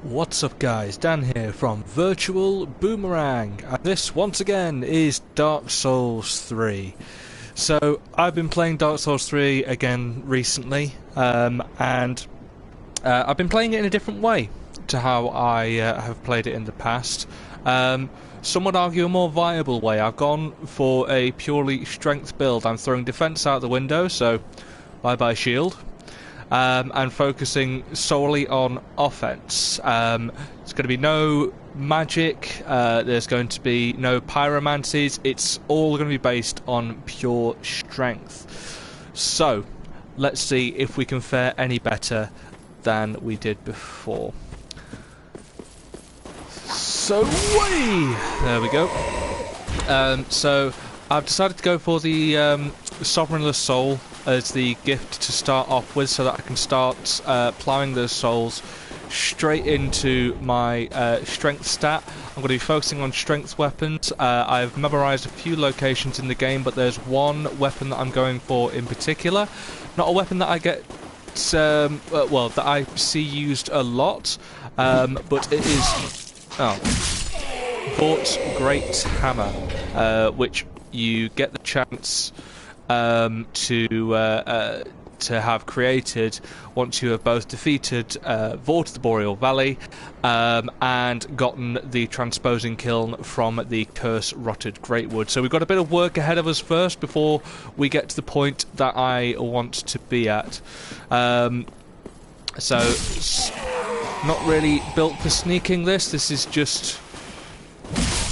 What's up guys, Dan here from Virtual Boomerang, and this once again is Dark Souls 3. So I've been playing Dark Souls 3 again recently, and I've been playing it in a different way to how I have played it in the past. Some would argue a more viable way. I've gone for a purely strength build. I'm throwing defense out the window, so bye bye shield. And focusing solely on offense. There's going to be no magic, there's going to be no pyromancies, it's all going to be based on pure strength. So, let's see if we can fare any better than we did before. So, there we go. So, I've decided to go for the Sovereignless Soul as the gift to start off with, so that I can start ploughing those souls straight into my strength stat. I'm going to be focusing on strength weapons. I've memorised a few locations in the game, but there's one weapon that I'm going for in particular. Not a weapon that I get, well, that I see used a lot, but it is Vort's Great Hammer, which you get the chance to have created once you have both defeated Vort of the Boreal Valley and gotten the transposing kiln from the Curse Rotted Greatwood. So we've got a bit of work ahead of us first before we get to the point that I want to be at. So not really built for sneaking this. This is just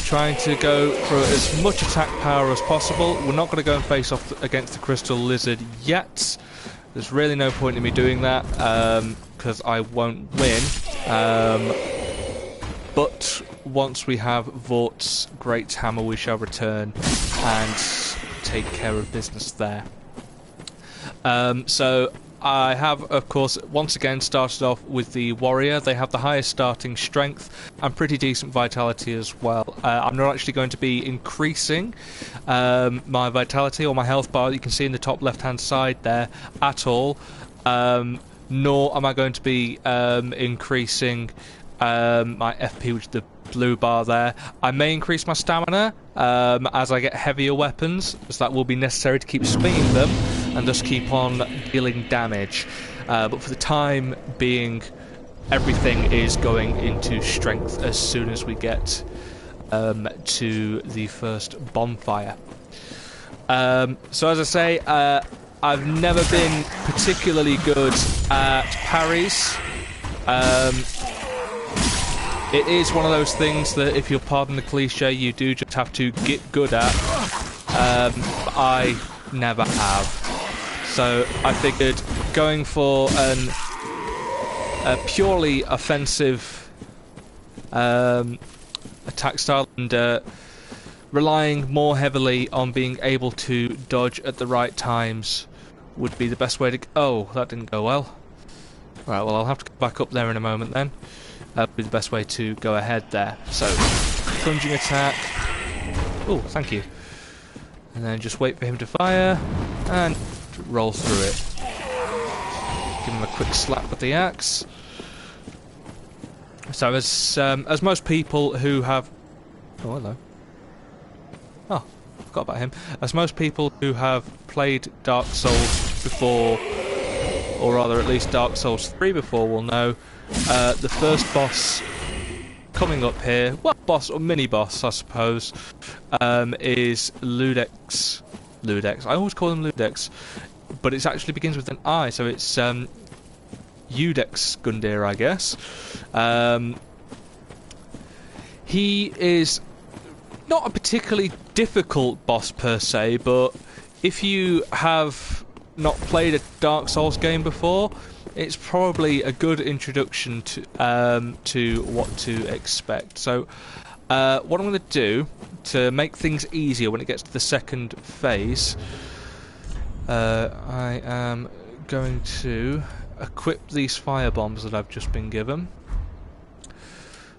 trying to go for as much attack power as possible. We're not going to go and face off against the Crystal Lizard yet. There's really no point in me doing that because I won't win. But once we have Vort's Great Hammer, we shall return and take care of business there. So I have, of course, once again started off with the warrior. They have the highest starting strength and pretty decent vitality as well. I'm not actually going to be increasing my vitality or my health bar that you can see in the top left hand side there at all, nor am I going to be increasing my FP, which is the blue bar there. I may increase my stamina as I get heavier weapons, as that will be necessary to keep swinging them and thus keep on dealing damage. But for the time being, everything is going into strength as soon as we get to the first bonfire. So as I say, I've never been particularly good at parries. It is one of those things that, if you'll pardon the cliche, you do just have to get good at. I never have. So I figured going for a purely offensive attack style and relying more heavily on being able to dodge at the right times would be the best way to go. Oh, that didn't go well. Right, well, I'll have to go back up there in a moment then. That would be the best way to go ahead there. So, plunging attack. Oh, thank you. And then just wait for him to fire and roll through it. Give him a quick slap with the axe. So as most people who have... Oh, hello. Oh, forgot about him. As most people who have played Dark Souls before, or rather at least Dark Souls 3 before, will know, the first boss coming up here, well, boss or mini-boss, I suppose, is Ludex. I always call him Ludex, but it actually begins with an I, so it's Udex Gundyr, I guess. He is not a particularly difficult boss per se, but if you have not played a Dark Souls game before, it's probably a good introduction to what to expect. So what I'm going to do to make things easier when it gets to the second phase, I am going to equip these fire bombs that I've just been given,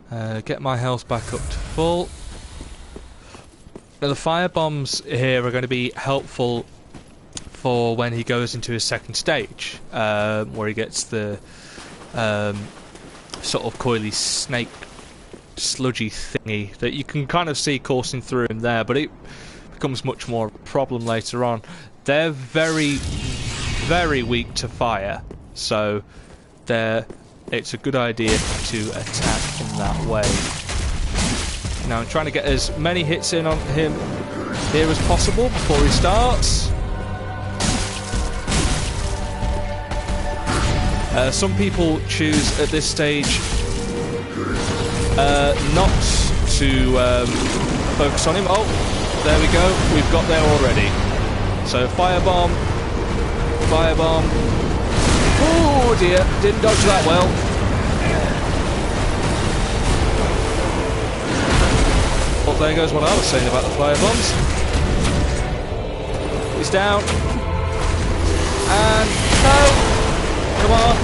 get my health back up to full. Now the fire bombs here are going to be helpful for when he goes into his second stage, where he gets the sort of coily snake sludgy thingy that you can kind of see coursing through him there, but it becomes much more of a problem later on. They're very, very weak to fire, so it's a good idea to attack in that way. Now I'm trying to get as many hits in on him here as possible before he starts. Some people choose at this stage not to focus on him. Oh, there we go. We've got there already. So firebomb. Oh dear, didn't dodge that well. Well, there goes what I was saying about the firebombs. He's down. And no! Come on.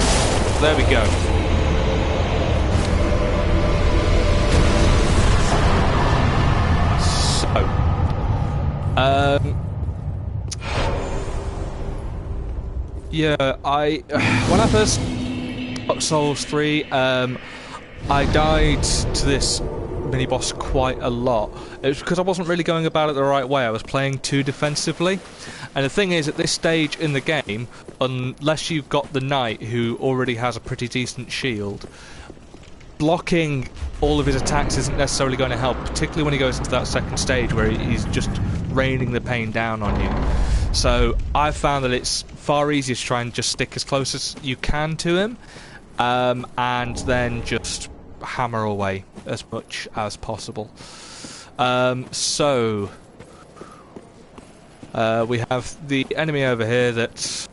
There we go. Yeah, when I first got Souls 3, I died to this mini-boss quite a lot. It was because I wasn't really going about it the right way. I was playing too defensively. And the thing is, at this stage in the game, unless you've got the knight who already has a pretty decent shield, blocking all of his attacks isn't necessarily going to help, particularly when he goes into that second stage where he's just raining the pain down on you. So I've found that it's far easier to try and just stick as close as you can to him, and then just hammer away as much as possible. So we have the enemy over here that's...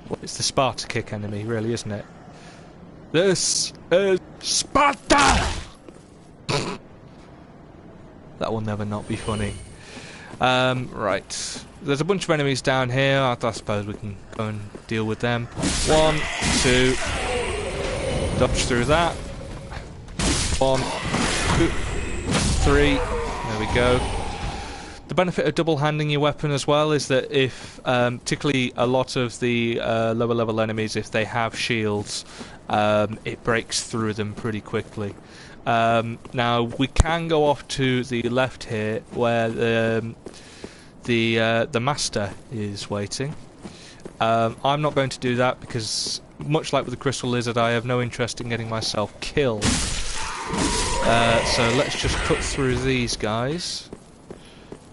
Well, it's the Sparta kick enemy, really, isn't it? This is Sparta! That will never not be funny. Right. There's a bunch of enemies down here. I suppose we can go and deal with them. 1, 2. Dodge through that. 1, 2, 3. There we go. The benefit of double-handing your weapon as well is that if, particularly a lot of the lower level enemies, if they have shields, it breaks through them pretty quickly. Now we can go off to the left here, where the master is waiting. I'm not going to do that because, much like with the crystal lizard, I have no interest in getting myself killed. So let's just cut through these guys,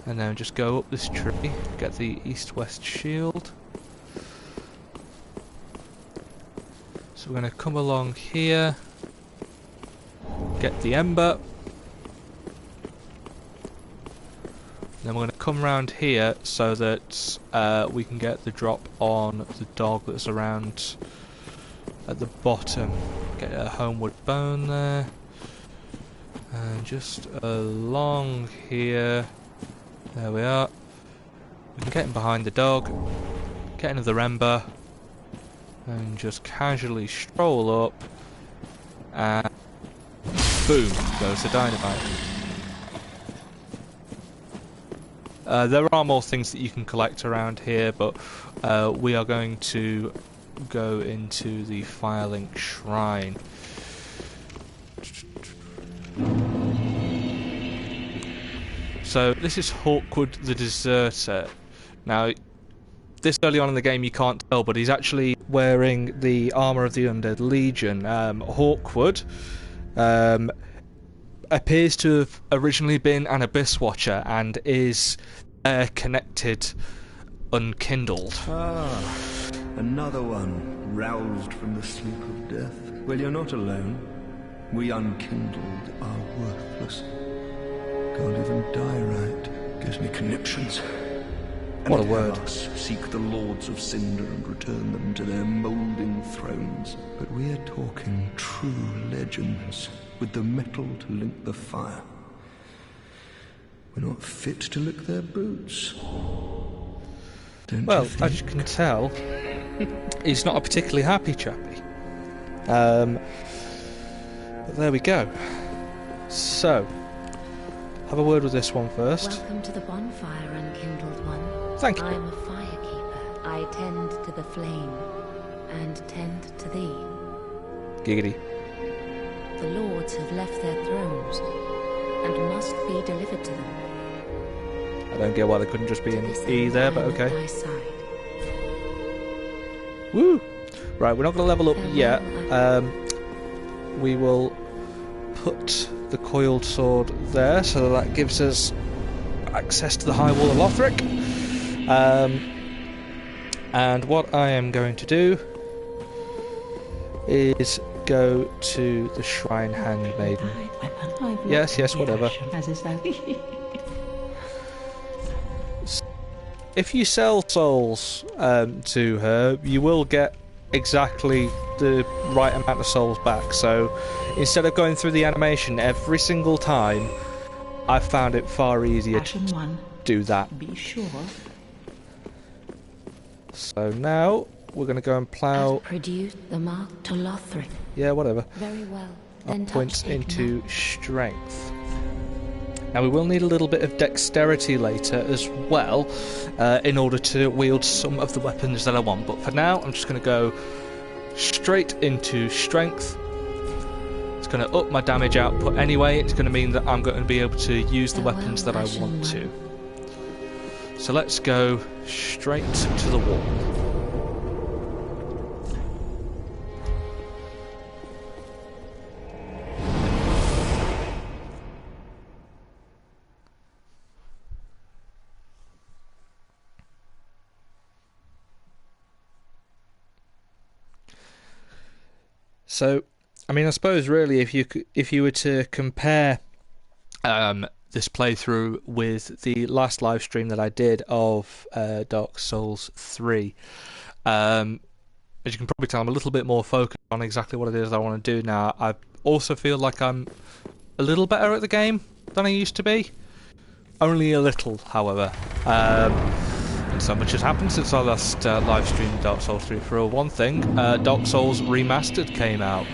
and then just go up this tree, get the east-west shield. So we're going to come along here, get the ember, then we're going to come round here so that we can get the drop on the dog that's around at the bottom. Get a homeward bone there, and just along here. There we are. We can get him behind the dog, get another ember, and just casually stroll up, and boom goes the dynamite. There are more things that you can collect around here, but we are going to go into the Firelink Shrine. So this is Hawkwood the Deserter. Now, this early on in the game you can't tell, but he's actually wearing the armour of the Undead Legion. Hawkwood appears to have originally been an Abyss Watcher and is connected unkindled. Ah, another one roused from the sleep of death. Well, you're not alone. We unkindled are worthless. Can't even die right. Gives me conniptions. What a word. Seek the lords of Cinder and return them to their moulding thrones. But we are talking true legends, with the metal to link the fire. We're not fit to lick their boots. Well, as you can tell, he's not a particularly happy chappy. But there we go. So, have a word with this one first. Welcome to the bonfire, unkindled one. Thank you. I'm a firekeeper. I tend to the flame, and tend to thee. Giggity. The lords have left their thrones and must be delivered to them. I don't get why they couldn't just be in This E end there, but I am at okay. thy side. Woo! Right, we're not going to level up Farewell, yet. We will put the coiled sword there, so that gives us access to the High Wall of Lothric. And what I am going to do is go to the Shrine Handmaiden. Yes, whatever. If you sell souls to her, you will get exactly the right amount of souls back. So instead of going through the animation every single time, I found it far easier to do that. Be sure. So now we're going to go and plough. Produce the mark to Lothric. Yeah, whatever. Very well. Then Up points touch into strength. Now we will need a little bit of dexterity later as well, in order to wield some of the weapons that I want. But for now, I'm just going to go straight into strength. It's going to up my damage output anyway. It's going to mean that I'm going to be able to use the weapons that I want to. So let's go straight to the wall. So, I mean, I suppose really, if you were to compare this playthrough with the last live stream that I did of Dark Souls 3, as you can probably tell, I'm a little bit more focused on exactly what it is I want to do now. I also feel like I'm a little better at the game than I used to be. Only a little, however. And so much has happened since I last live streamed Dark Souls 3. For one thing, Dark Souls Remastered came out,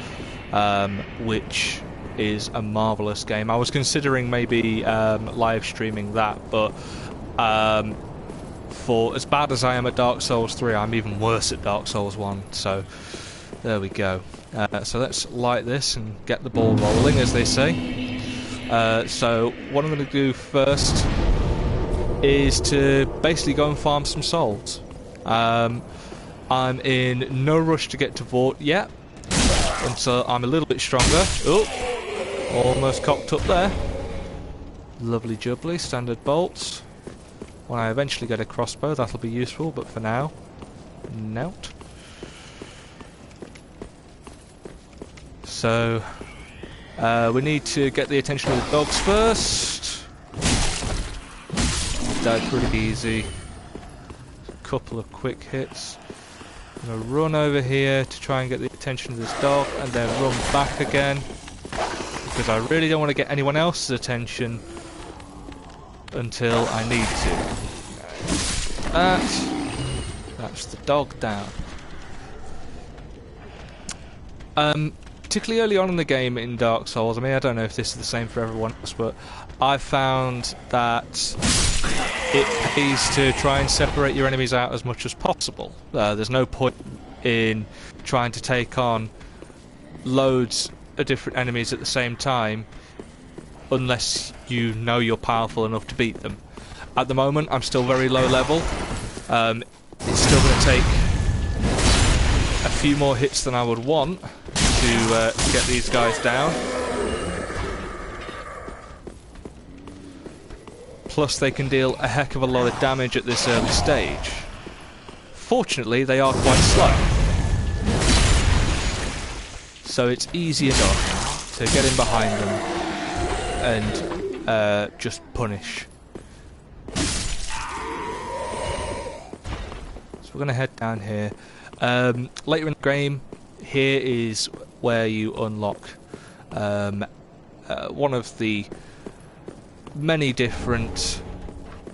which is a marvellous game. I was considering maybe live streaming that, but for as bad as I am at Dark Souls 3, I'm even worse at Dark Souls 1, so there we go. So let's light this and get the ball rolling, as they say. So what I'm going to do first is to basically go and farm some souls. I'm in no rush to get to Vort yet, until I'm a little bit stronger. Oh, almost cocked up there. Lovely jubbly, standard bolts. When I eventually get a crossbow, that'll be useful, but for now, nout. So, we need to get the attention of the dogs first. That's pretty easy. A couple of quick hits. I'm going to run over here to try and get the attention of this dog, and then run back again, because I really don't want to get anyone else's attention until I need to. That's the dog down. Particularly early on in the game in Dark Souls, I mean, I don't know if this is the same for everyone else, but I found that it pays to try and separate your enemies out as much as possible. There's no point in trying to take on loads of different enemies at the same time unless you know you're powerful enough to beat them. At the moment, I'm still very low level. It's still going to take a few more hits than I would want to get these guys down. Plus they can deal a heck of a lot of damage at this early stage. Fortunately, they are quite slow, so it's easy enough to get in behind them and just punish. So we're going to head down here. Later in the game, here is where you unlock one of the many different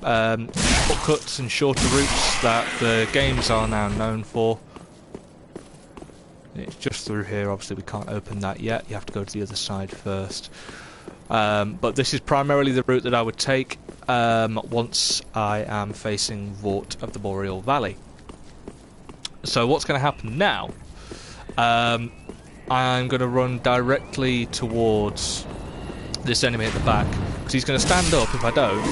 shortcuts and shorter routes that the games are now known for. It's just through here. Obviously we can't open that yet, you have to go to the other side first. But this is primarily the route that I would take once I am facing Vort of the Boreal Valley. So what's going to happen now, I'm I'm going to run directly towards this enemy at the back, because he's going to stand up if I don't,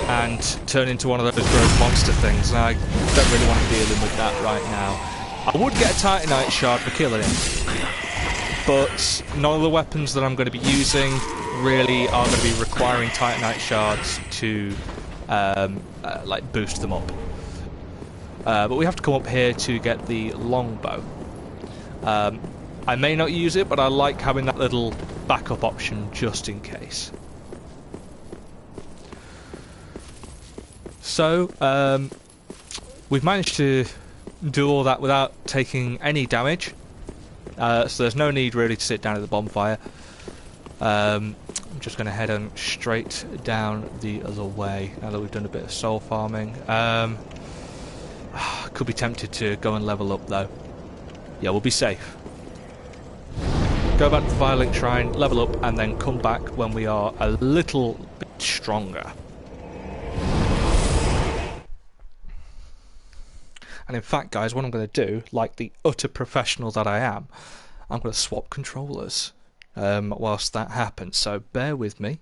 and turn into one of those rogue monster things, and I don't really want to deal with that right now. I would get a Titanite shard for killing him, but none of the weapons that I'm going to be using really are going to be requiring Titanite shards to like boost them up. But we have to come up here to get the longbow. I may not use it, but I like having that little backup option just in case. So, we've managed to do all that without taking any damage. So there's no need really to sit down at the bonfire. I'm just going to head on straight down the other way now that we've done a bit of soul farming. Could be tempted to go and level up though. Yeah, we'll be safe. Go back to the Firelink Shrine, level up, and then come back when we are a little bit stronger. And in fact, guys, what I'm going to do, like the utter professional that I am, I'm going to swap controllers whilst that happens, so bear with me.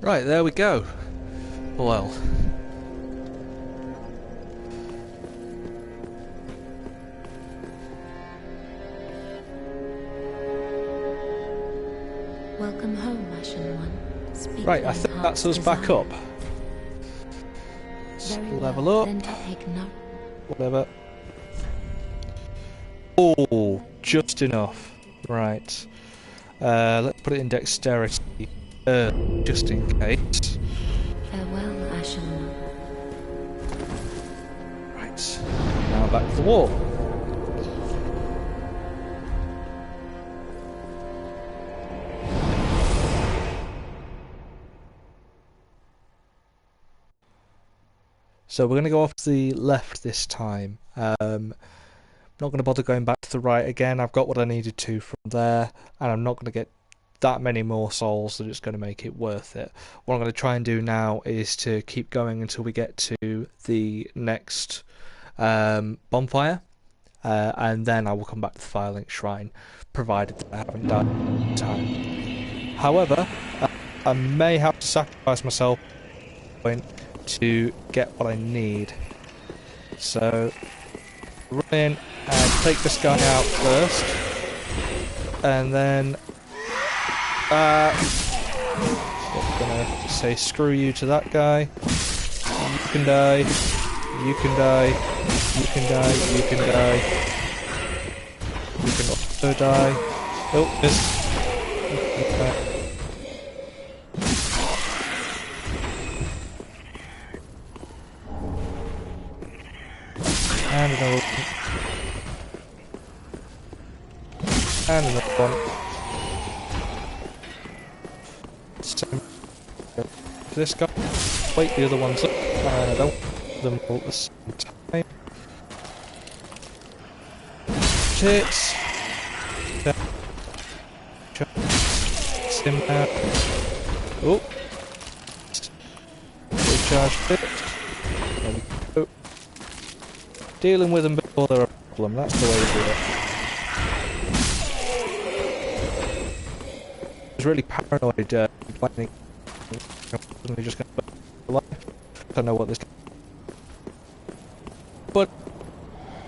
Right, there we go. Well. Welcome home, Ashen One. Speak Right, I think that's us back up. Let's level up. Then take note. Whatever. Oh, just enough. Right. Let's put it in dexterity. Just in case. Farewell, Ashen One. Right. Now back to the wall. So we're going to go off to the left this time. Not going to bother going back to the right again. I've got what I needed to from there, and I'm not going to get that many more souls that it's going to make it worth it. What I'm going to try and do now is to keep going until we get to the next bonfire, and then I will come back to the Firelink Shrine, provided that I haven't died in time. However, I may have to sacrifice myself to get what I need. So, run in and take this guy out first, and then I'm gonna say screw you to that guy. You can die. You can die. You can die. You can die. You can also die. Oh, missed. And another one. And another one. This guy, wait the other ones up, and I don't want them all at the same time. Tits. Him out. Oh. Recharge it. There we go. Dealing with them before they're a problem, that's the way to do it. I was really paranoid planning. Suddenly just going to life. I don't know what this. But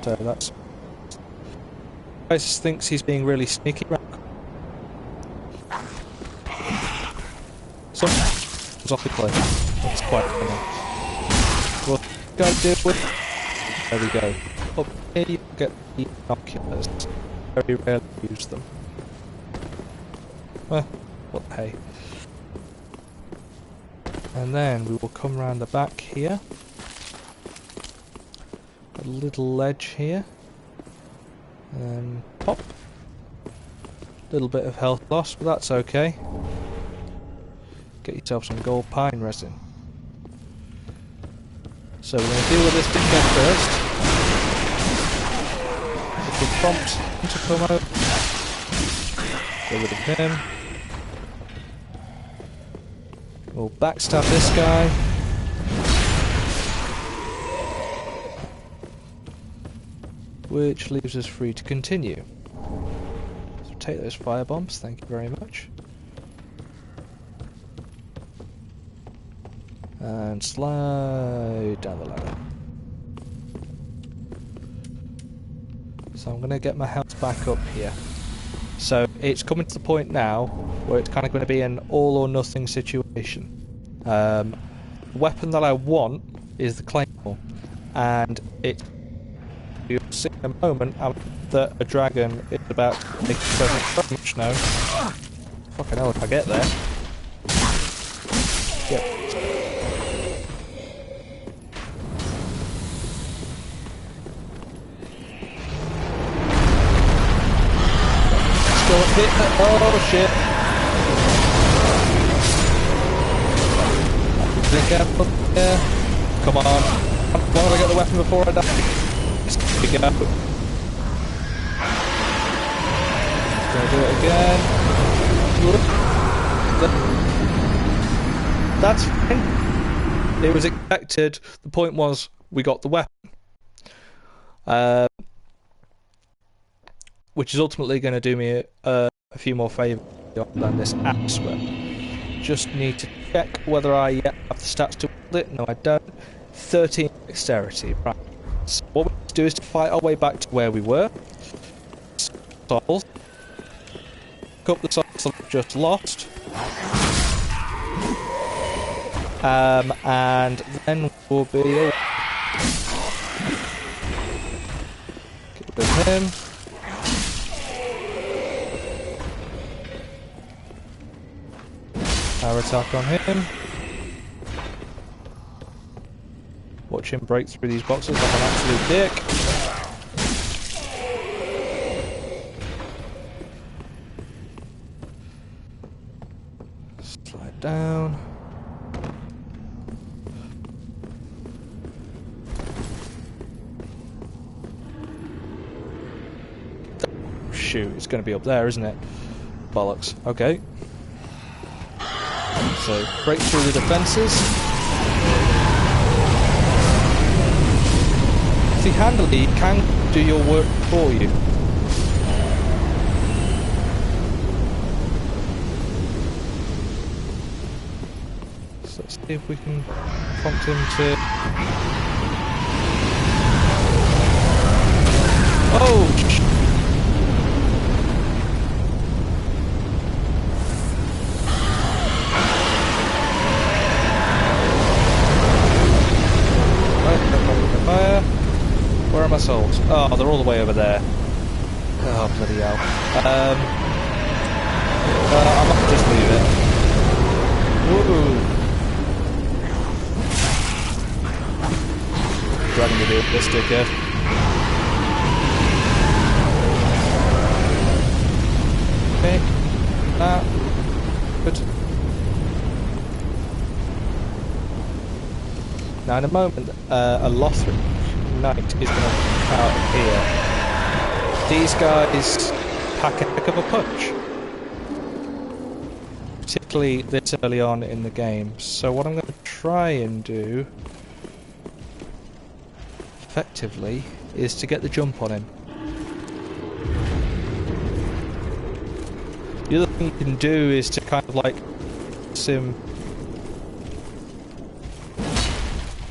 so that's. Guys thinks he's being really sneaky. Something's off the cliff. That's quite funny. What guy do with? There we go. Up here you get the binoculars. Very rarely use them. Well, hey. And then we will come round the back here. A little ledge here. And pop. Little bit of health loss, but that's okay. Get yourself some gold pine resin. So we're going to deal with this dickhead first. Which will prompt him to come out. Get rid of him. We'll backstab this guy. Which leaves us free to continue. So take those fire bombs, thank you very much. And slide down the ladder. So I'm going to get my health back up here. So it's coming to the point now where it's kind of going to be an all or nothing situation. The weapon that I want is the claymore, and you'll see in a moment that a dragon is about to make so much now. Fucking hell, if I get there. Yep. Hit that. Oh shit. Be careful. Yeah. Come on. Why don't I get the weapon before I die? Let's go. Gonna do it again. That's fine. It was expected. The point was, we got the weapon. Which is ultimately going to do me a few more favours than this axe weapon. Just need to check whether I yet have the stats to wield it. No, I don't. 13 dexterity. Right. So what we need to do is to fight our way back to where we were. Souls. Pick up the souls that I've just lost. And then we'll be... Get rid of him. Power attack on him. Watch him break through these boxes like an absolute dick. Slide down. Shoot, it's going to be up there, isn't it? Bollocks. Okay. So, break through the defences. See, handily can do your work for you. So let's see if we can prompt him to... Oh! Where are my souls? Oh, they're all the way over there. Oh, bloody hell. I might just leave it. Woo! Dragging the dude, this dickhead. Okay. Good. Now, in a moment, a Lothric Knight is going to come out of here. These guys pack a heck of a punch, particularly this early on in the game. So what I'm going to try and do effectively is to get the jump on him. The other thing you can do is to kind of like sim.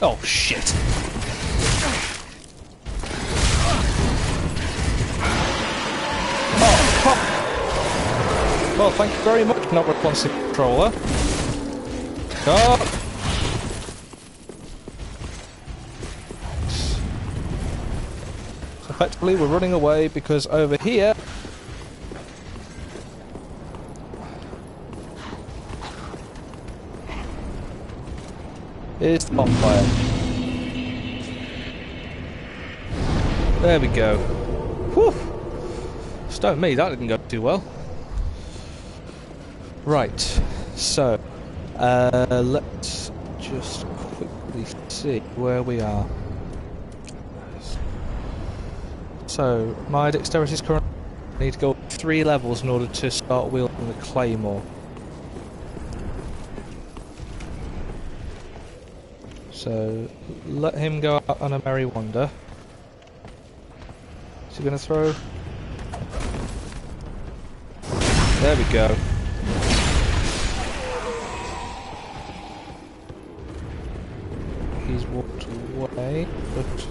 Oh shit! Well, thank you very much, not responsive controller. Oh. So effectively, we're running away because over here is the bonfire. There we go. Whew! Stone me, that didn't go too well. Right, so Let's just quickly see where we are. So, my dexterity is currently... I need to go up 3 levels in order to start wielding the claymore. So, let him go out on a merry wander. Is he going to throw? There we go. He's walked away, but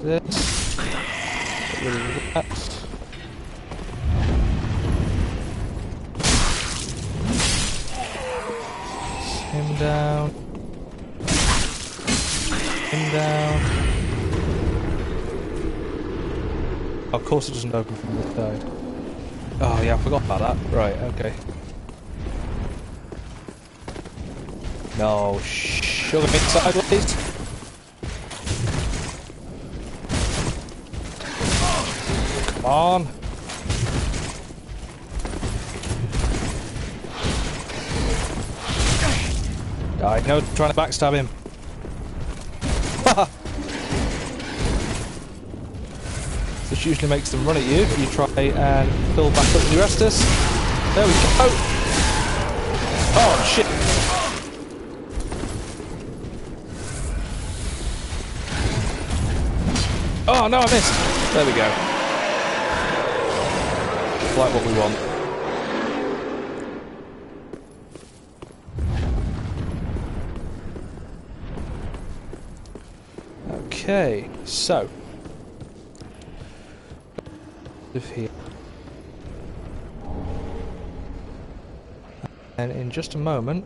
this, get rid of that. Him down. Him down. Oh, of course it doesn't open from this side. Oh yeah, I forgot about that. Right, okay. No, shove him sideways. Come on. I know, trying to backstab him. This usually makes them run at you. You try and fill back up with the Restus. There we go. Oh shit. Oh no, I missed. There we go. Like what we want. Okay, so here, and in just a moment,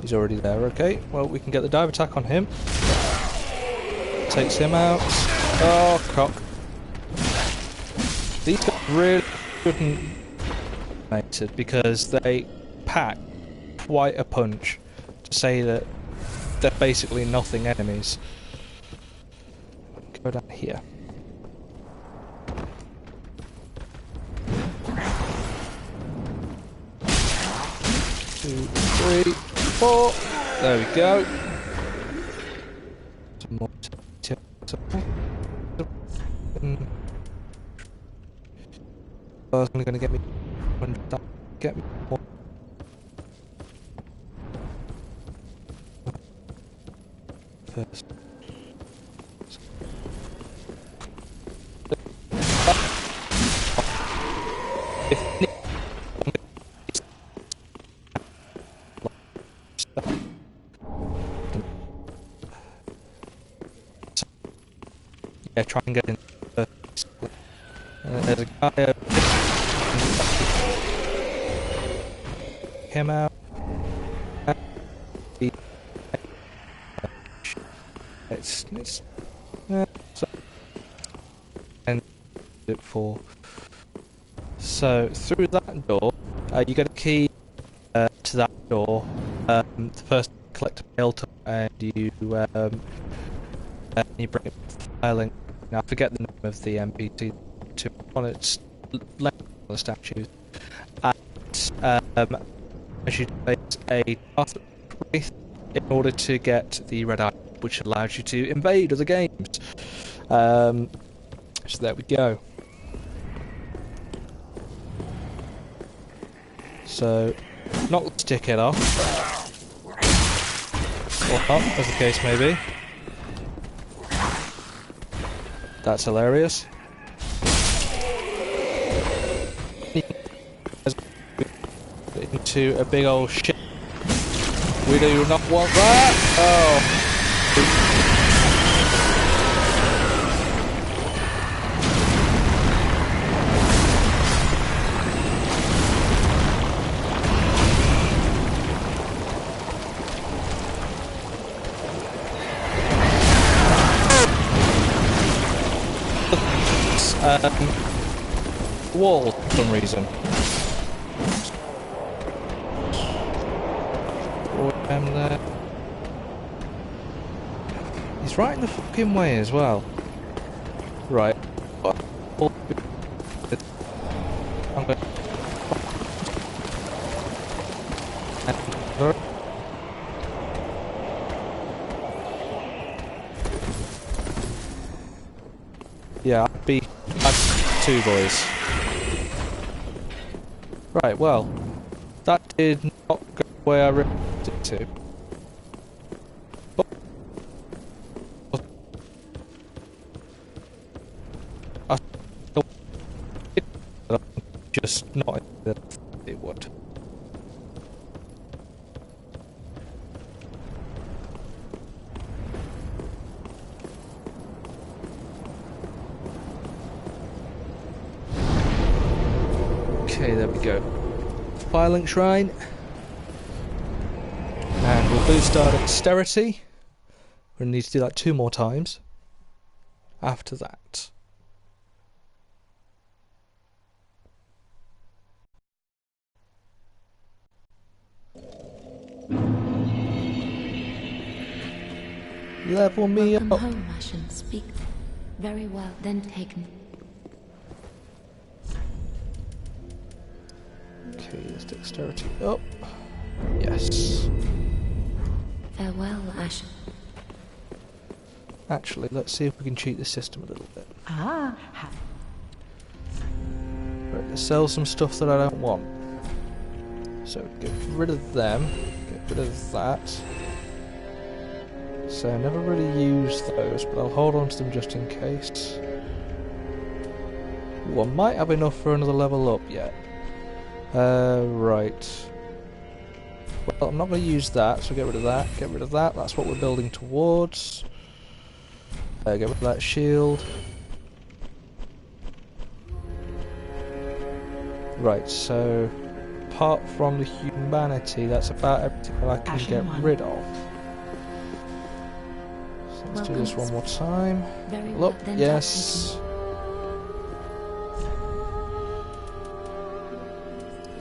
he's already there. Okay, well we can get the dive attack on him. Takes him out. Oh cock! These guys really shouldn't mated because they pack quite a punch to say that they're basically nothing enemies. Go down here. 2, 3, 4. There we go. Some more. Oh, it's only going to get me 100. Get me more. First. Yeah, try and get in. There's a guy over there. Him out. It's so, and it for. So through that door, you get a key to that door. First, collect a mail and you bring it filing. Now I forget the name of the NPC on its left on the statues. And as you place a path in order to get the red eye, which allows you to invade other games. So there we go. So knock the stick head off, or not, as the case may be. That's hilarious. Into a big old shit. We do not want that. Oh. Wall for some reason. There. He's right in the fucking way as well. Right. I'm going. Yeah, I'd two boys. Right, well, that did not go the way I wanted it to. But I just not in the it would. Okay, there we go. Violent Shrine. And we'll boost our dexterity. We're going to need to do that 2 more times. After that. Level me Welcome up. home, Ashen. Speak. Very well, then taken. Okay, there's dexterity up. Yes. Farewell, Ashen. Actually, let's see if we can cheat the system a little bit. Ah, Right, let's sell some stuff that I don't want. So, get rid of them. Get rid of that. So, I never really use those, but I'll hold on to them just in case. Ooh, I might have enough for another level up yet. Right. Well, I'm not going to use that, so get rid of that. Get rid of that. That's what we're building towards. Get rid of that shield. Right, so apart from the humanity, that's about everything that I can get rid of. So let's do this one more time. Very Look, well, then yes.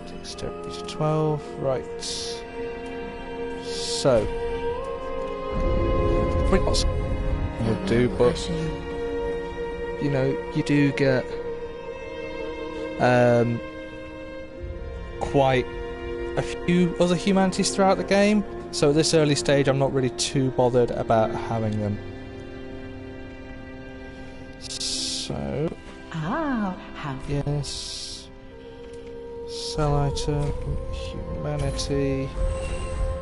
Dexterity 12, right. So, pretty much would do, but you know, you do get quite a few other humanities throughout the game, so at this early stage I'm not really too bothered about having them. So, yes, sell item, humanity,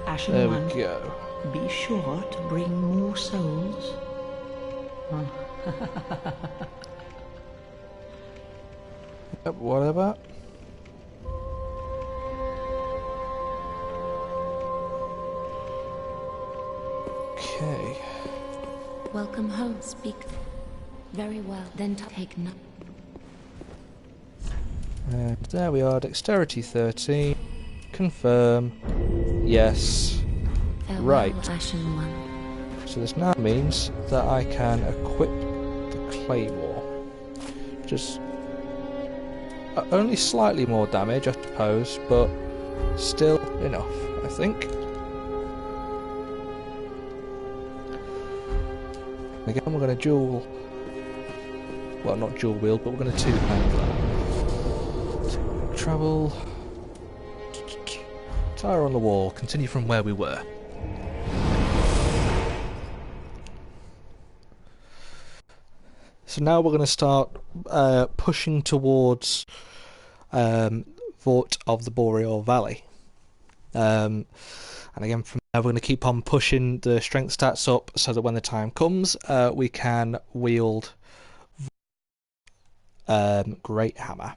Ashen there One, we go. be sure to bring more souls. Yep, whatever. Okay. Welcome home. Speak. Very well, then taken. And there we are, dexterity 13. Confirm. Yes. Farewell, Right. Ashen One. So this now means that I can equip the claymore. Just only slightly more damage, I suppose, but still enough, I think. Again, we're going to dual... Well, not dual wield, but we're going to two-hand that. So, travel... Tire on the wall. Continue from where we were. So now we're going to start pushing towards Vort of the Boreal Valley. And again, from there we're going to keep on pushing the strength stats up so that when the time comes, we can wield Great Hammer.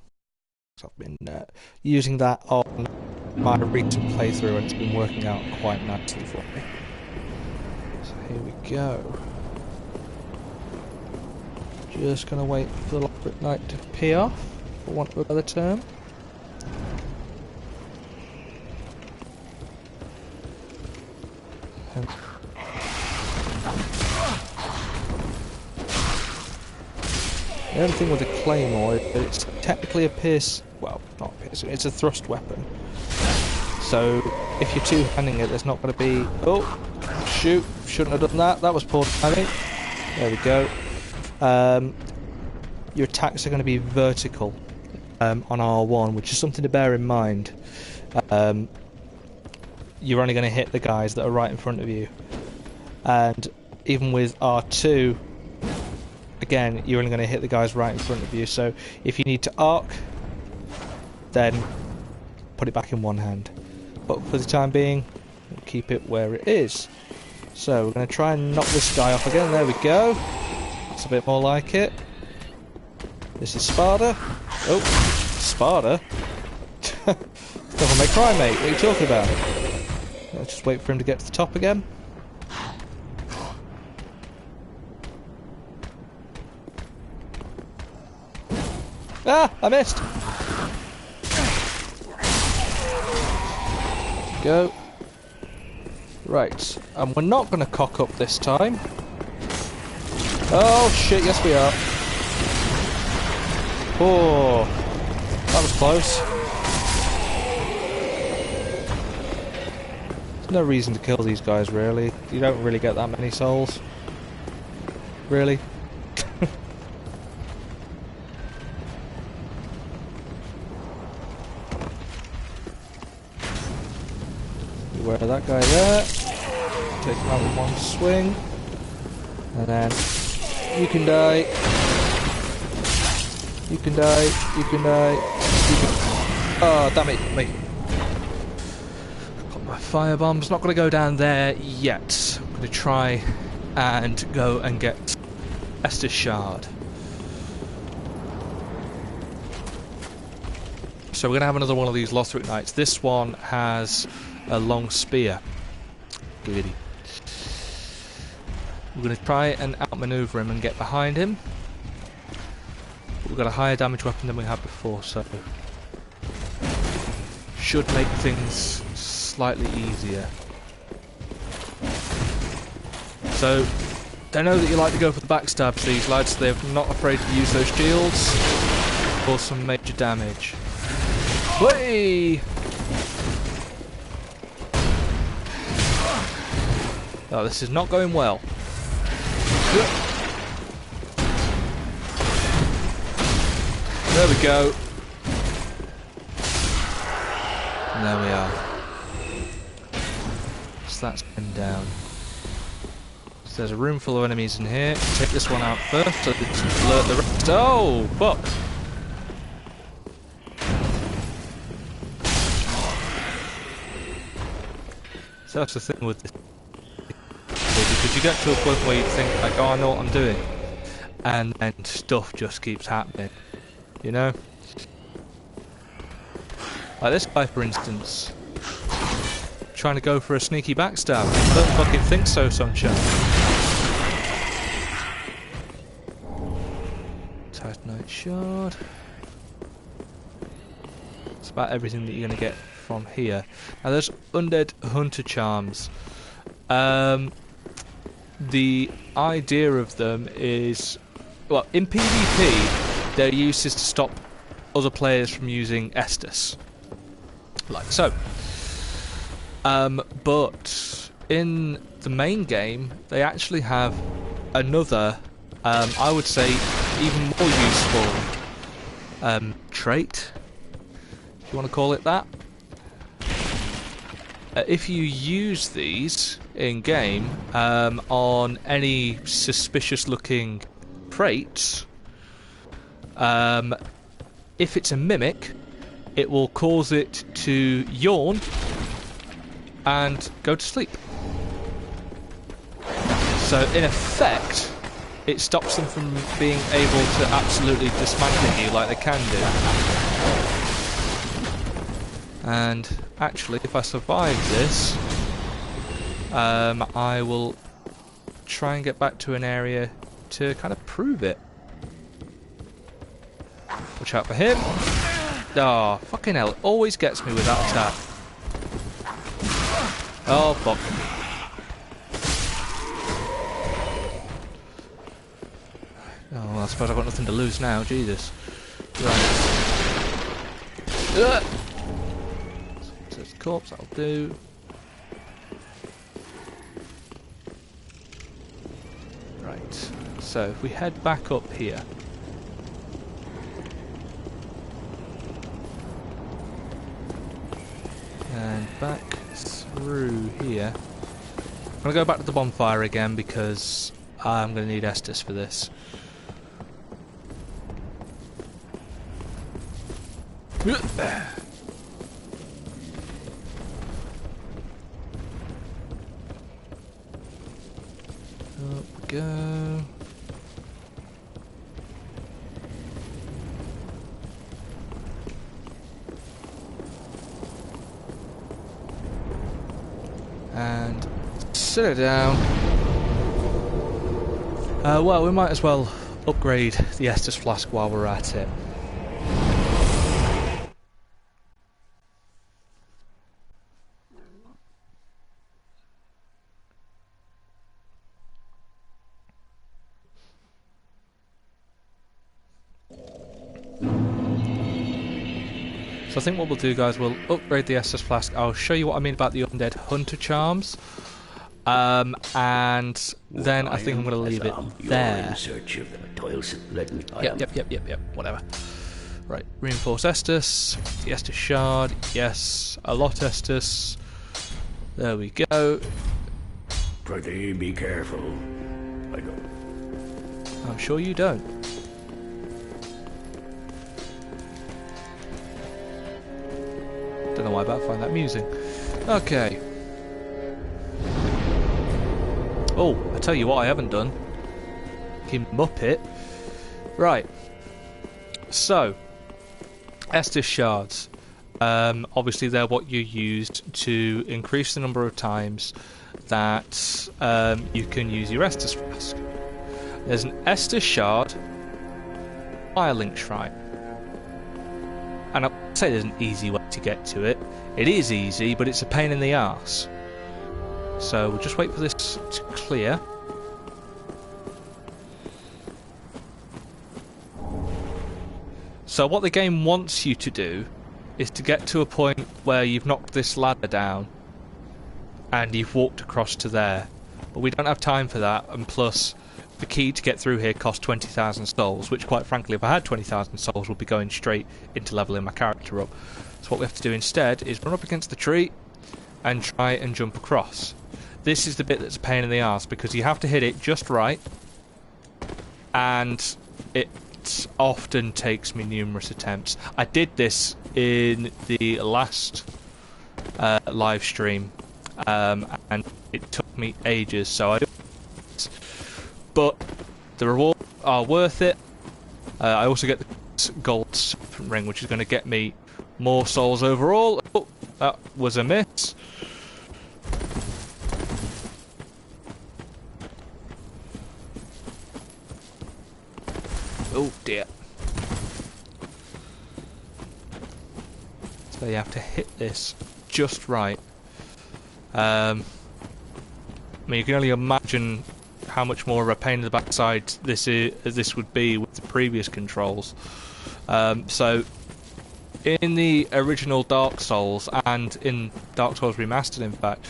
So I've been using that on my recent playthrough and it's been working out quite nicely for me. So here we go. Just going to wait for the Lockbit Knight to pee off, for want of a better term. And the only thing with the Claymore is that it's technically a pierce... Well, not a pierce, it's a thrust weapon. So, if you're two-handing it, there's not going to be... Oh! Shoot! Shouldn't have done that, that was poor timing. There we go. Your attacks are going to be vertical on R1, which is something to bear in mind. you're only going to hit the guys that are right in front of you. And even with R2, again, you're only going to hit the guys right in front of you. So if you need to arc, then put it back in one hand. But for the time being, we'll keep it where it is. So we're going to try and knock this guy off again. There we go. That's a bit more like it. This is Sparta. Oh, Sparta? Devil May Cry, mate. What are you talking about? Let's just wait for him to get to the top again. Ah, I missed. Go. Right, and we're not going to cock up this time. Oh shit, yes we are. Oh, that was close. There's no reason to kill these guys, really. You don't really get that many souls. Really. Beware of that guy there. Take him out with one swing. And then you can die. You can die. You can die. You can... Oh, damn it, me. Got my firebombs. Not going to go down there yet. I'm going to try and go and get Estes Shard. So we're going to have another one of these Lothric Knights. This one has a long spear. Goody. We're going to try and outmaneuver him and get behind him. We've got a higher damage weapon than we had before, so should make things slightly easier. So, I know that you like to go for the backstabs, these lads. They're not afraid to use those shields for some major damage. Whey! Oh, this is not going well. There we go. And there we are. So that's him down. So there's a room full of enemies in here. Take this one out first so that it alert the rest. Oh, fuck! So that's the thing with this. Because you get to a point where you think, like, oh, I know what I'm doing. And then stuff just keeps happening. You know? Like this guy, for instance. Trying to go for a sneaky backstab. Don't fucking think so, sunshine. Titanite Shard. That's about everything that you're going to get from here. Now there's Undead Hunter Charms. The idea of them is, well, in PvP, their use is to stop other players from using Estus, like so. But in the main game, they actually have another, I would say, even more useful trait, if you want to call it that. If you use these in game on any suspicious looking traits, if it's a mimic, it will cause it to yawn and go to sleep. So in effect, it stops them from being able to absolutely dismantle you like they can do. And actually, if I survive this, I will try and get back to an area to kind of prove it. Watch out for him. Oh, fucking hell, it always gets me with that attack. Oh, fuck. Oh, well, I suppose I've got nothing to lose now, Jesus. Right. So it's corpse, that'll do. Right, so if we head back up here. And back, through here. I'm going to go back to the bonfire again because I'm going to need Estus for this. Up we go. And sit it down. Well, we might as well upgrade the Estus flask while we're at it. So I think what we'll do, guys, we'll upgrade the Estus flask. I'll show you what I mean about the undead hunter charms. And then I think I'm going to leave it there. In search of the toilsome leaden Yep, whatever. Right, reinforce Estus, the Estus shard, yes, a lot Estus. There we go. Pretty be careful. I know. I'm sure you don't. Don't know why, but I find that amusing. Okay. Oh, I tell you what I haven't done. You muppet. Right. So, Estus shards. Obviously they're what you used to increase the number of times that you can use your Estus flask. There's an Estus shard Firelink Shrine. And I'll say there's an easy way to get to it. It is easy, but it's a pain in the arse. So we'll just wait for this to clear. So what the game wants you to do is to get to a point where you've knocked this ladder down and you've walked across to there. But we don't have time for that, and plus the key to get through here costs 20,000 souls, which quite frankly, if I had 20,000 souls, would be going straight into leveling my character up. So what we have to do instead is run up against the tree and try and jump across. This is the bit that's a pain in the arse, because you have to hit it just right, and it often takes me numerous attempts. I did this in the last live stream, and it took me ages, so I don't. But the rewards are worth it. I also get the gold ring, which is going to get me more souls overall. Oh, that was a miss. Oh dear. So you have to hit this just right. I mean, you can only imagine how much more of a pain in the backside this would be with the previous controls. So in the original Dark Souls, and in Dark Souls Remastered in fact,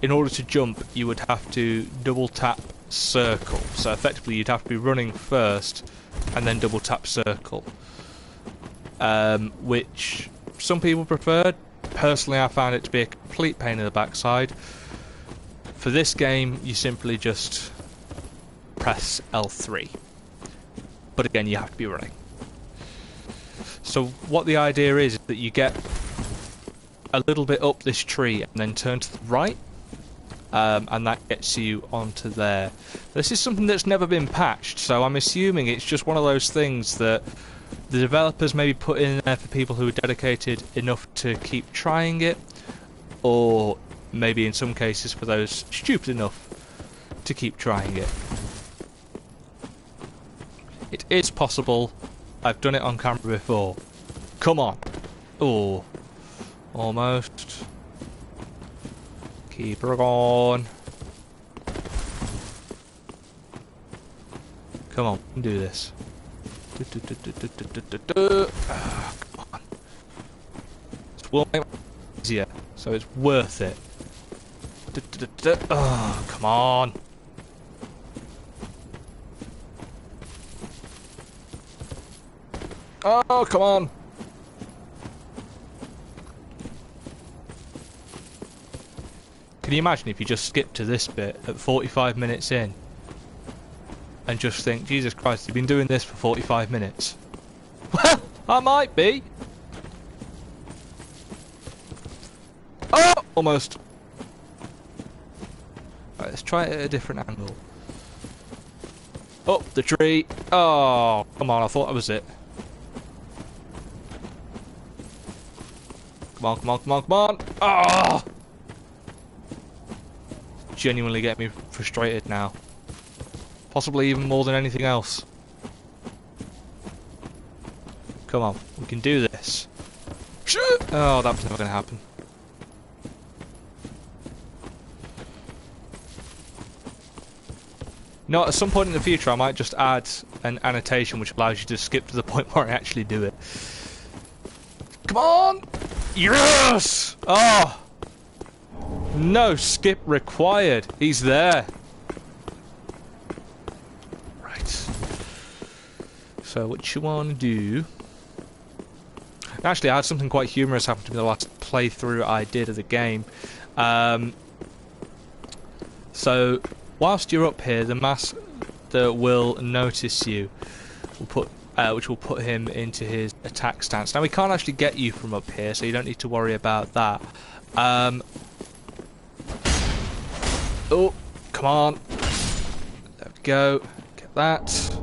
in order to jump you would have to double tap circle. So effectively you'd have to be running first and then double tap circle, which some people preferred. Personally I found it to be a complete pain in the backside. For this game you simply just press L3, but again you have to be running. So what the idea is that you get a little bit up this tree and then turn to the right, and that gets you onto there. This is something that's never been patched, so I'm assuming it's just one of those things that the developers maybe put in there for people who are dedicated enough to keep trying it, or maybe in some cases for those stupid enough to keep trying it. It is possible. I've done it on camera before. Come on. Oh, almost. Keep her going. Come on, we can do this. Oh, come on. This will make it easier, so it's worth it. Oh, come on. Oh, come on. Can you imagine if you just skip to this bit at 45 minutes in and just think, Jesus Christ, you've been doing this for 45 minutes? Well, I might be. Oh, almost. Right, let's try it at a different angle. Up the tree. Oh, come on, I thought that was it. Come on, come on, come on, come on. Oh! Genuinely get me frustrated now. Possibly even more than anything else. Come on, we can do this. Oh, that was never going to happen. No, at some point in the future I might just add an annotation which allows you to skip to the point where I actually do it. Come on! Yes! Oh! No skip required. He's there. Right. So what you want to do... Actually, I had something quite humorous happen to me the last playthrough I did of the game. So... Whilst you're up here, the master will notice you, which will put him into his attack stance. Now, we can't actually get you from up here, so you don't need to worry about that. Oh, come on. There we go. Get that.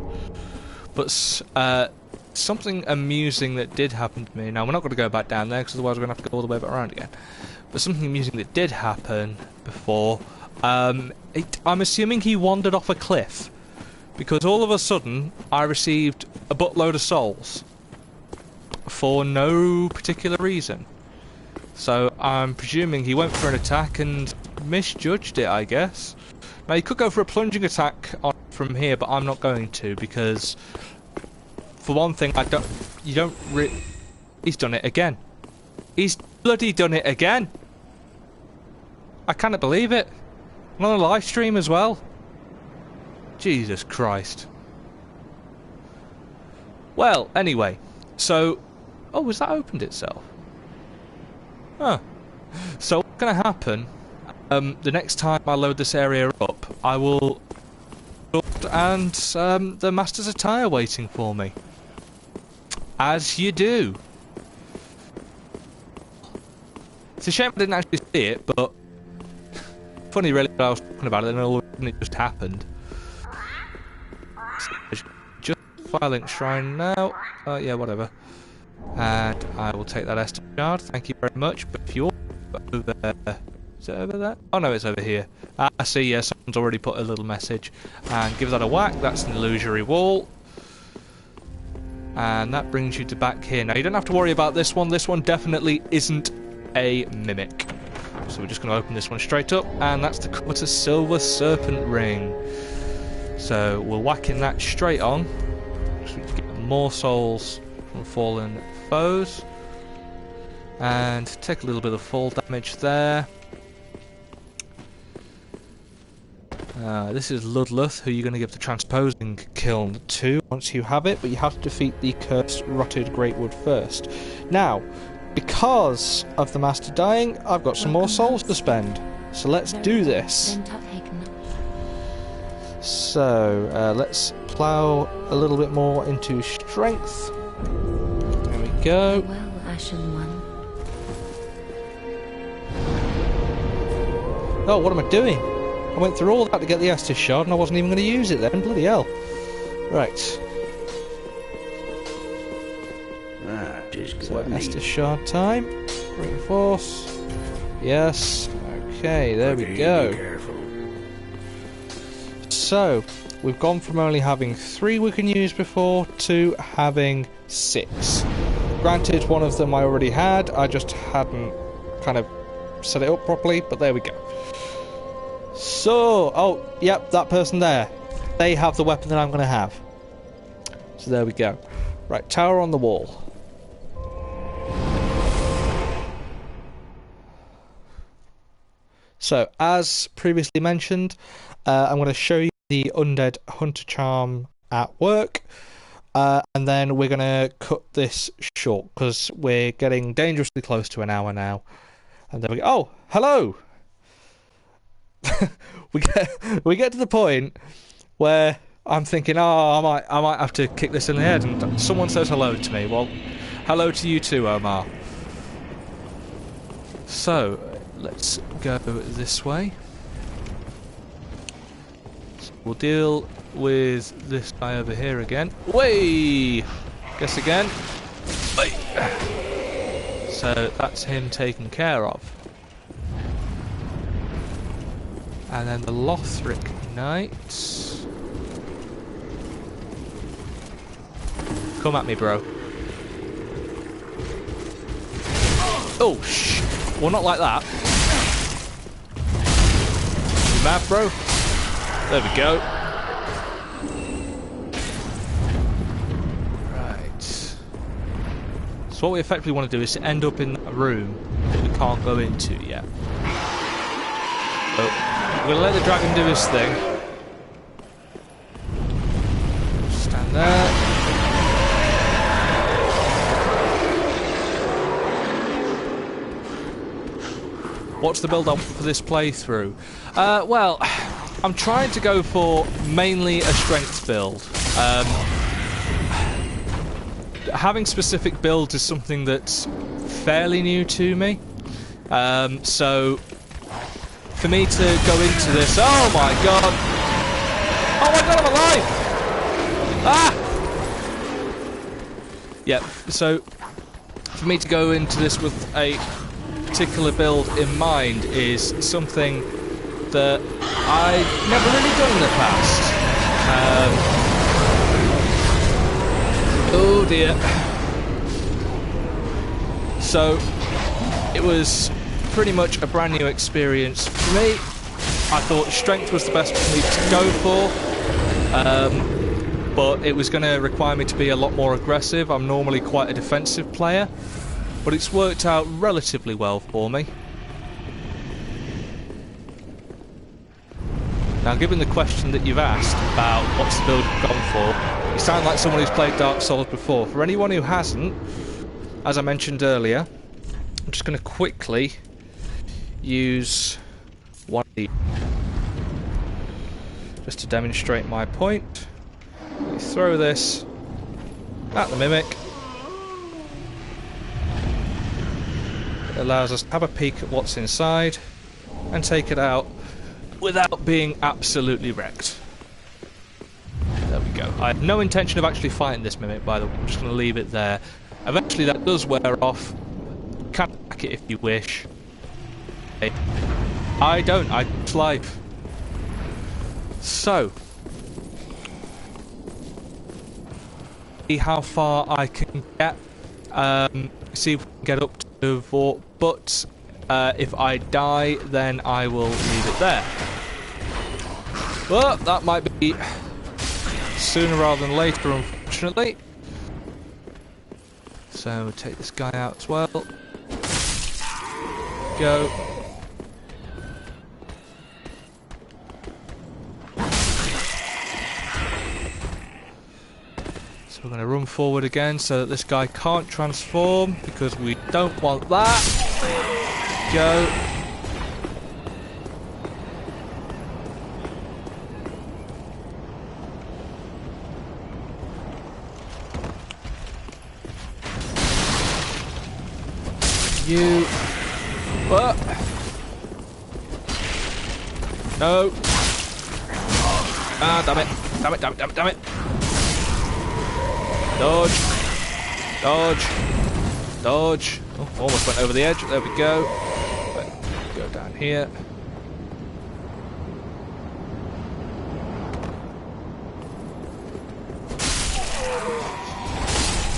But something amusing that did happen to me. Now, we're not going to go back down there, because otherwise we're going to have to go all the way back around again. But something amusing that did happen before... I'm assuming he wandered off a cliff, because all of a sudden I received a buttload of souls for no particular reason. So I'm presuming he went for an attack and misjudged it, I guess. Now you could go for a plunging attack from here, but I'm not going to, because for one thing, he's done it again. He's bloody done it again. I cannot believe it. And on a live stream as well. Jesus Christ. Well, anyway, so... Oh, has that opened itself? Huh. So what's going to happen, the next time I load this area up, I will... And the Master's attire waiting for me. As you do. It's a shame I didn't actually see it, but... Funny really that I was talking about it and all of a sudden it just happened. Just Firelink Shrine now. Yeah, whatever. And I will take that Estus shard, thank you very much. But if you're over there... Is it over there? Oh no, it's over here. I see, yeah, someone's already put a little message. And give that a whack, that's an illusory wall. And that brings you to back here. Now you don't have to worry about this one definitely isn't a mimic. So we're just going to open this one straight up, and that's the Quarter Silver Serpent Ring. So we're whacking that straight on, so we can get more souls from fallen foes, and take a little bit of fall damage there. This is Ludluth, who you're going to give the Transposing Kiln to once you have it, but you have to defeat the Cursed Rotted Greatwood first. Now, because of the Master dying, I've got some more souls to spend. So let's do this. So, let's plough a little bit more into strength. There we go. Well, Ashen One. Oh, what am I doing? I went through all that to get the Estus shard and I wasn't even going to use it then. Bloody hell. Right. So Estus shard time. Reinforce. Yes. Okay, there we go. So, we've gone from only having 3 we can use before to having 6. Granted, one of them I already had, I just hadn't kind of set it up properly, but there we go. So, oh, yep, that person there. They have the weapon that I'm going to have. So there we go. Right, tower on the wall. So, as previously mentioned, I'm going to show you the Undead Hunter Charm at work, and then we're going to cut this short, because we're getting dangerously close to an hour now. And then we go, oh, hello! we get to the point where I'm thinking, oh, I might have to kick this in the head, and someone says hello to me. Well, hello to you too, Omar. So let's go this way. So we'll deal with this guy over here again. Way, guess again. Way. So that's him taken care of. And then the Lothric Knights. Come at me, bro. Oh, shh. Well, not like that. You mad, bro? There we go. Right. So what we effectively want to do is to end up in that room that we can't go into yet. Oh. We're going to let the dragon do his thing. Stand there. What's the build-up for this playthrough? Well, I'm trying to go for mainly a strength build. Having specific builds is something that's fairly new to me. So for me to go into this, oh my god, I'm alive! Ah! Yeah, so for me to go into this with a particular build in mind is something that I've never really done in the past. Oh dear. So it was pretty much a brand new experience for me. I thought strength was the best for me to go for, but it was going to require me to be a lot more aggressive. I'm normally quite a defensive player, but it's worked out relatively well for me. Now, given the question that you've asked about what's the build you've gone for, you sound like someone who's played Dark Souls before. For anyone who hasn't, as I mentioned earlier, I'm just going to quickly use one of these just to demonstrate my point. We throw this at the mimic. It allows us to have a peek at what's inside and take it out without being absolutely wrecked. There we go. I have no intention of actually fighting this mimic, by the way. I'm just going to leave it there. Eventually that does wear off. You can attack it if you wish. I don't. I just life. So, see how far I can get. See if we can get up to 4. But if I die, then I will leave it there. Well, that might be sooner rather than later, unfortunately. So we'll take this guy out as well. Go. So we're going to run forward again so that this guy can't transform, because we don't want that. Go. You. What? No. Ah, damn it. Damn it, damn it, damn it, damn it. Dodge. Dodge. Dodge. Oh, almost went over the edge. There we go. Right, go down here.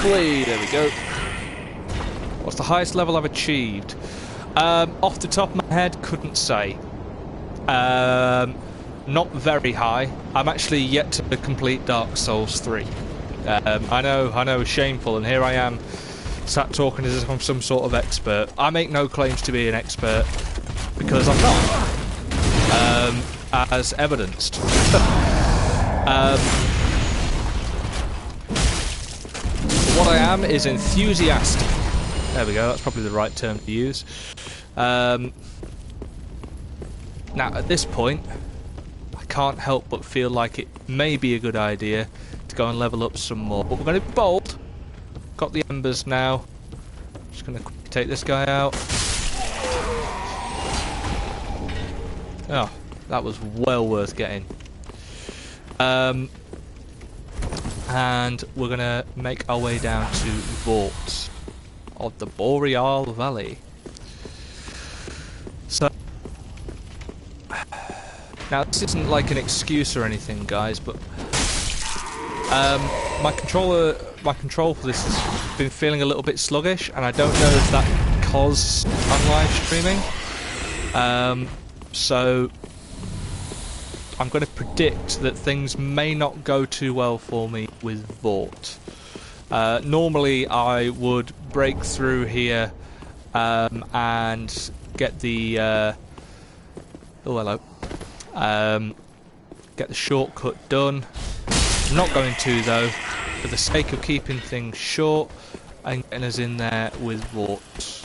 Flee. There we go. What's the highest level I've achieved? Off the top of my head, couldn't say. Not very high. I'm actually yet to complete Dark Souls 3. I know, shameful, and here I am, sat talking as if I'm some sort of expert. I make no claims to be an expert, because I'm not, as evidenced. What I am is enthusiastic. There we go, that's probably the right term to use. Now, at this point, I can't help but feel like it may be a good idea to go and level up some more. But we're going to be bold. Got the embers now. Just going to quickly take this guy out. Oh, that was well worth getting. And we're going to make our way down to Vault of the Boreal Valley. So, now this isn't like an excuse or anything, guys, but my control for this has been feeling a little bit sluggish, and I don't know if that's because I'm live streaming. So I'm going to predict that things may not go too well for me with Vought. Normally I would break through here and get the oh hello, get the shortcut done. I'm not going to though, for the sake of keeping things short and getting us in there with Vought.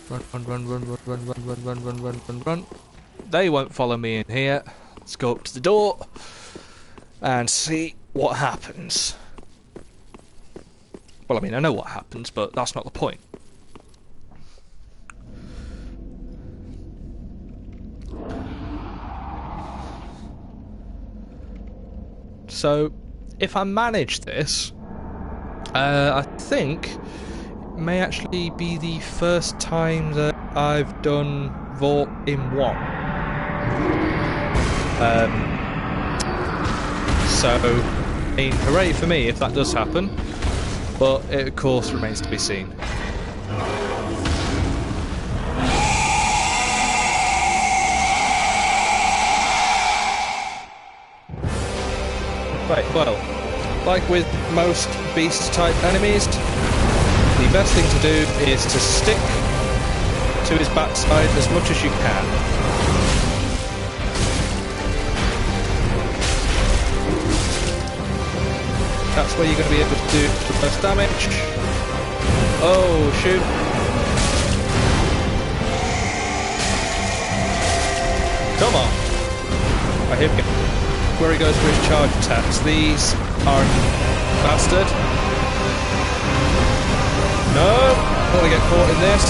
Run, run, run, run, run, run, run, run, run, run, run, run, run. They won't follow me in here. Let's go up to the door and see what happens. Well, I mean, I know what happens, but that's not the point. So, if I manage this, I think it may actually be the first time that I've done Vault in one. So, I mean, hooray for me if that does happen, but it of course remains to be seen. Right, well, like with most beast-type enemies, the best thing to do is to stick to his backside as much as you can. That's where you're going to be able to do the most damage. Oh, shoot. Come on. Right, here we go. Where he goes for his charge attacks. These are bastard. No, I'm going to get caught in this.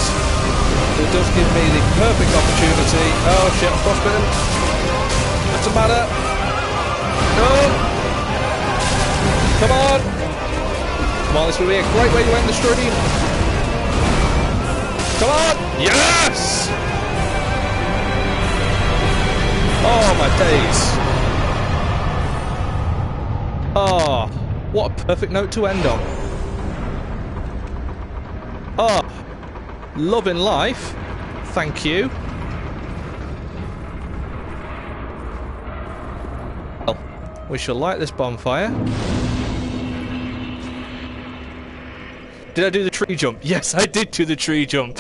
It does give me the perfect opportunity. Oh shit, I'm frostbitten. Doesn't matter. No. Come on. Come on, this will be a great way to end the stream. Come on. Yes. Oh my days. Oh, what a perfect note to end on. Oh, loving life. Thank you. Well, we shall light this bonfire. Did I do the tree jump? Yes, I did do the tree jump.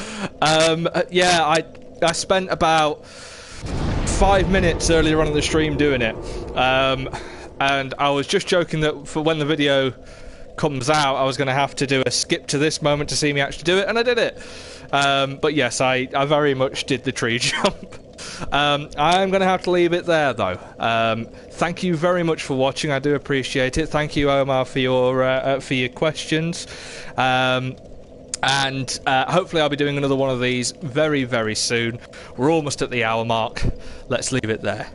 Yeah, I spent about 5 minutes earlier on in the stream doing it. And I was just joking that for when the video comes out, I was going to have to do a skip to this moment to see me actually do it, and I did it. But yes, I very much did the tree jump. I'm going to have to leave it there, though. Thank you very much for watching. I do appreciate it. Thank you, Omar, for your questions. And hopefully I'll be doing another one of these very, very soon. We're almost at the hour mark. Let's leave it there.